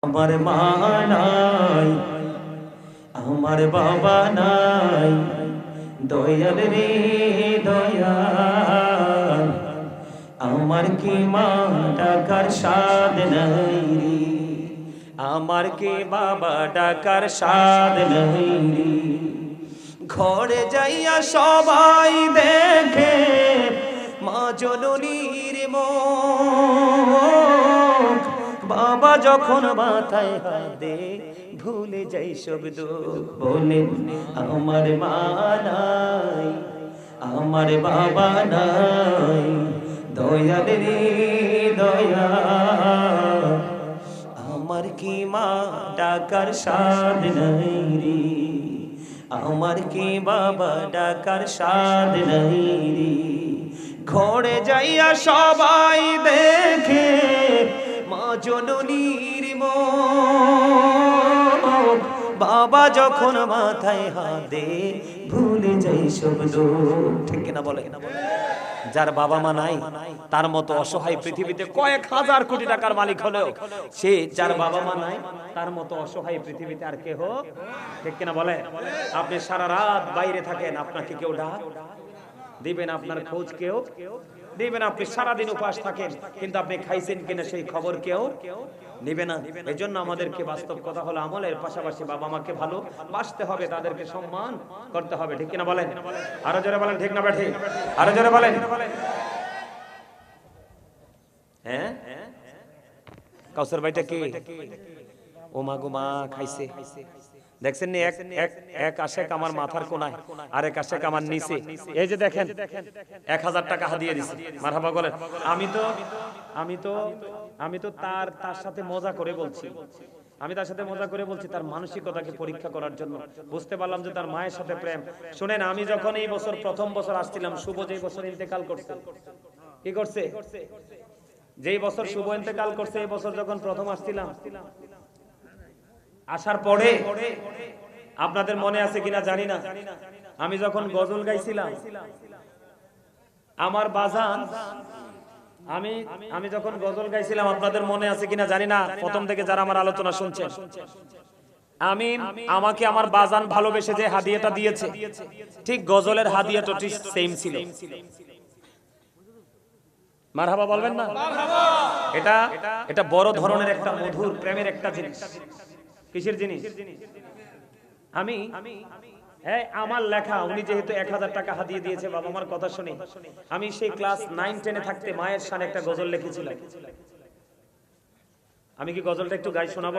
আমার মা নাই, আমার বাবা নাই, দয়াল রে দয়াল। আমার কি মা ডাকার সাদ নাই রে, আমার কি বাবা ডাকার সাদ নাই রে। ঘরে যাইয়া সবাই দেখে মা জননীর মুখ, বাবা যখন মাথায় হাত দে ভুলে যাই সব দুঃখ। বলে আমার মা নাই, আমার বাবা নাই, দয়াল রে দয়াল। আমার কি মা ডাকার সাদ নাই রে, আমার কি বাবা ডাকার সাদ নাই রে। ঘরে যাইয়া সবাই দেখে মা জননীর মুখ, বাবা যখন মাথায় হাত দে ভুলে যাই সব দুঃখ। ঠিক কিনা বলে? যার বাবা মা নাই তার মতো অসহায় পৃথিবীতে কয়েক হাজার কোটি টাকার মালিক হলেও সে যার বাবা মা নাই তার মতো অসহায় পৃথিবীতে আর কেহ। ঠিক কিনা বলে? আপনি সারা রাত বাইরে থাকেন, আপনাকে কেউ ডাক দিবেন? আপনার খোঁজ কেউ দিবেন? আপনি সারাদিন উপাস থাকেন, কিন্তু আপনি খাইছেন কিনা সেই খবর কেউ নিবে না। এই জন্য আমাদেরকে বাস্তব কথা হলো আমলের পাশাপাশি বাবা মাকে ভালো বাসতে হবে, তাদেরকে সম্মান করতে হবে। ঠিক কিনা বলেন? আরো জোরে বলেন ঠিক না বেঠিক? আরো জোরে বলেন। হ্যাঁ, কাউসার ভাইটা কি? ও মা গো মা খাইছে। দেখছেন নি, এক আশেক আমার মাথার কোনায়, আরেক আশেক আমার নিচে। এই যে দেখেন 1000 টাকা হাদিয়া দিছে। মারহাবা বলেন। আমি তো তার সাথে মজা করে বলছি, তার মানসিকতাকে পরীক্ষা করার জন্য। বুঝতে পারলাম যে তার মায়ের সাথে প্রেম। শুনেন, আমি যখন এই বছর প্রথম বছর আসছিলাম, শুভ যেই বছর ইন্তেকাল করছে, কি করছে? যেই বছর শুভ ইন্তেকাল করছে, এই বছর যখন প্রথম আসছিলাম, আসার পরে আপনাদের মনে আছে কিনা জানি না, আমি যখন গজল গাইছিলাম আমার বাজান, আমি যখন গজল গাইছিলাম আপনাদের মনে আছে কিনা জানি না, প্রথম থেকে যারা আমার আলোচনা শুনছেন, আমাকে আমার বাজান ভালোবেসে যে হাদিয়াটা দিয়েছে, ঠিক গজলের হাদিয়াটা ঠিক সেম ছিল। মারহাবা বলবেন না? এটা বড় ধরনের একটা মধুর প্রেমের একটা জিনিস। কিসের জিনিস? আমার লেখা, উনি যেহেতু 1000 টাকা হাদিয়ে দিয়েছে বাবা মার কথা শুনে, আমি সেই ক্লাস 9-10 থাকতে মায়ের শানে একটা গজল লিখেছিলাম। আমি কি গজলটা একটু গাই শোনাবো?